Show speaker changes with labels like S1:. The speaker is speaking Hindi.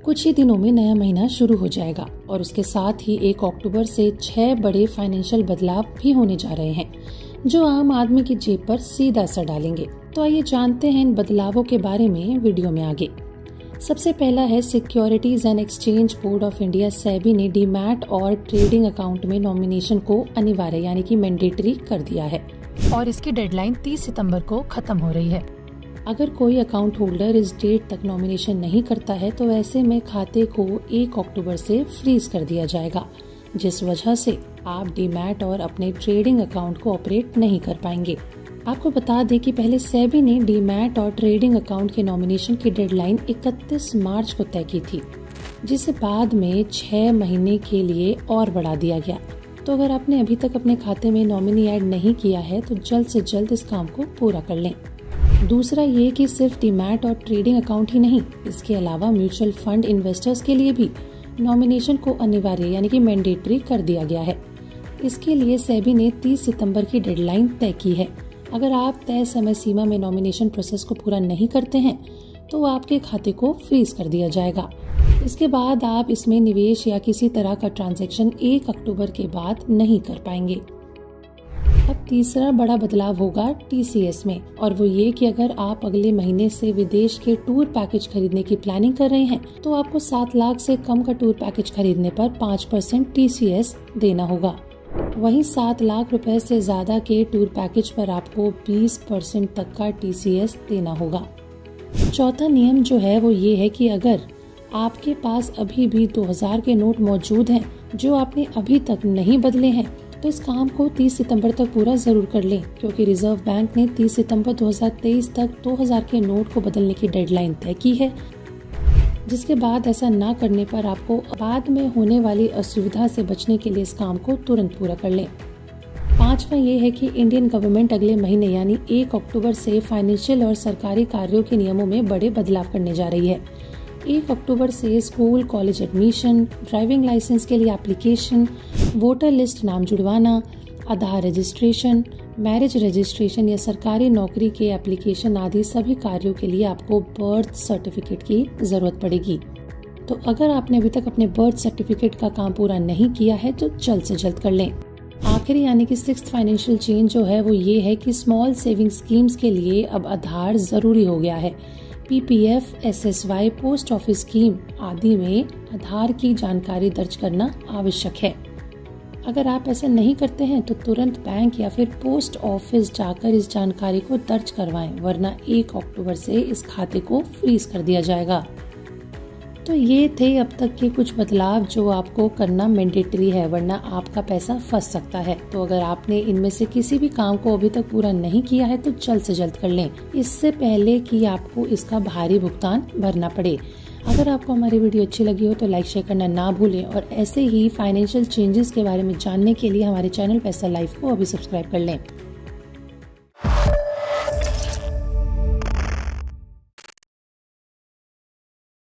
S1: कुछ ही दिनों में नया महीना शुरू हो जाएगा और उसके साथ ही 1 अक्टूबर से 6 बड़े फाइनेंशियल बदलाव भी होने जा रहे हैं जो आम आदमी की जेब पर सीधा असर डालेंगे। तो आइए जानते हैं इन बदलावों के बारे में वीडियो में आगे। सबसे पहला है securities and exchange board of India SEBI ने डीमैट और ट्रेडिंग अकाउंट में नॉमिनेशन को अनिवार्य यानी कि मैंडेटरी कर दिया है और इसकी डेडलाइन 30 सितंबर को खत्म हो रही है। अगर कोई अकाउंट होल्डर इस डेट तक नॉमिनेशन नहीं करता है तो ऐसे में खाते को 1 अक्टूबर से फ्रीज कर दिया जाएगा, जिस वजह से आप डीमैट और अपने ट्रेडिंग अकाउंट को ऑपरेट नहीं कर पाएंगे। आपको बता दें कि पहले सेबी ने डीमैट और ट्रेडिंग अकाउंट के नॉमिनेशन की डेडलाइन 31 मार्च को तय की थी, जिसे बाद में 6 महीने के लिए और बढ़ा दिया गया। तो अगर आपने अभी तक अपने खाते में नॉमिनी ऐड नहीं किया है तो जल्द से जल्द इस काम को पूरा कर लें। दूसरा ये कि सिर्फ डीमैट और ट्रेडिंग अकाउंट ही नहीं, इसके अलावा म्यूचुअल फंड इन्वेस्टर्स के लिए भी नॉमिनेशन को अनिवार्य यानी कि मैंडेटरी कर दिया गया है। इसके लिए सेबी ने 30 सितंबर की डेडलाइन तय की है। अगर आप तय समय सीमा में नॉमिनेशन प्रोसेस को पूरा नहीं करते हैं तो आपके खाते को फ्रीज कर दिया जाएगा। इसके बाद आप इसमें निवेश या किसी तरह का ट्रांजैक्शन 1 अक्टूबर के बाद नहीं कर पाएंगे। अब तीसरा बड़ा बदलाव होगा TCS में, और वो ये कि अगर आप अगले महीने से विदेश के टूर पैकेज खरीदने की प्लानिंग कर रहे हैं तो आपको 7 लाख से कम का टूर पैकेज खरीदने पर 5% TCS देना होगा। वहीं 7 लाख रुपए से ज्यादा के टूर पैकेज पर आपको 20% तक का TCS देना होगा। चौथा नियम जो है वो ये है कि अगर आपके पास अभी भी 2000 के नोट मौजूद हैं जो आपने अभी तक नहीं बदले हैं तो इस काम को 30 सितंबर तक पूरा जरूर कर लें, क्योंकि रिजर्व बैंक ने 30 सितंबर 2023 तक 2000 के नोट को बदलने की डेडलाइन तय की है, जिसके बाद ऐसा ना करने पर आपको बाद में होने वाली असुविधा से बचने के लिए इस काम को तुरंत पूरा कर लें। पांचवा ये है कि इंडियन गवर्नमेंट अगले महीने यानी 1 अक्टूबर से फाइनेंशियल और सरकारी कार्यों के नियमों में बड़े बदलाव करने जा रही है। 1 अक्टूबर से school college admission, driving license के लिए एप्लीकेशन, वोटर लिस्ट नाम जुड़वाना, आधार रजिस्ट्रेशन, मैरिज रजिस्ट्रेशन या सरकारी नौकरी के एप्लीकेशन आदि सभी कार्यों के लिए आपको बर्थ सर्टिफिकेट की जरूरत पड़ेगी। तो अगर आपने अभी तक अपने बर्थ सर्टिफिकेट का काम पूरा नहीं किया है तो जल्द से जल्द कर लें। आखिरी यानी कि 6th फाइनेंशियल चेंज जो है वो ये है कि स्मॉल सेविंग स्कीम्स के लिए अब आधार जरूरी हो गया है। PPF, SSY, post office scheme आदि में आधार की जानकारी दर्ज करना आवश्यक है। अगर आप ऐसा नहीं करते हैं तो तुरंत बैंक या फिर पोस्ट ऑफिस जाकर इस जानकारी को दर्ज करवाएं, वरना 1 अक्टूबर से इस खाते को फ्रीज कर दिया जाएगा। तो ये थे अब तक के कुछ बदलाव जो आपको करना मैंडेटरी है, वरना आपका पैसा फंस सकता है। तो अगर आपने इनमें से किसी भी काम को अभी तक पूरा नहीं किया है तो जल्द से जल्द कर लें, इससे पहले कि आपको इसका भारी भुगतान भरना पड़े। अगर आपको हमारी वीडियो अच्छी लगी हो तो लाइक शेयर करना ना भूलें और ऐसे ही फाइनेंशियल चेंजेस के बारे में जानने के लिए हमारे चैनल पैसा लाइफ को अभी सब्सक्राइब कर लें।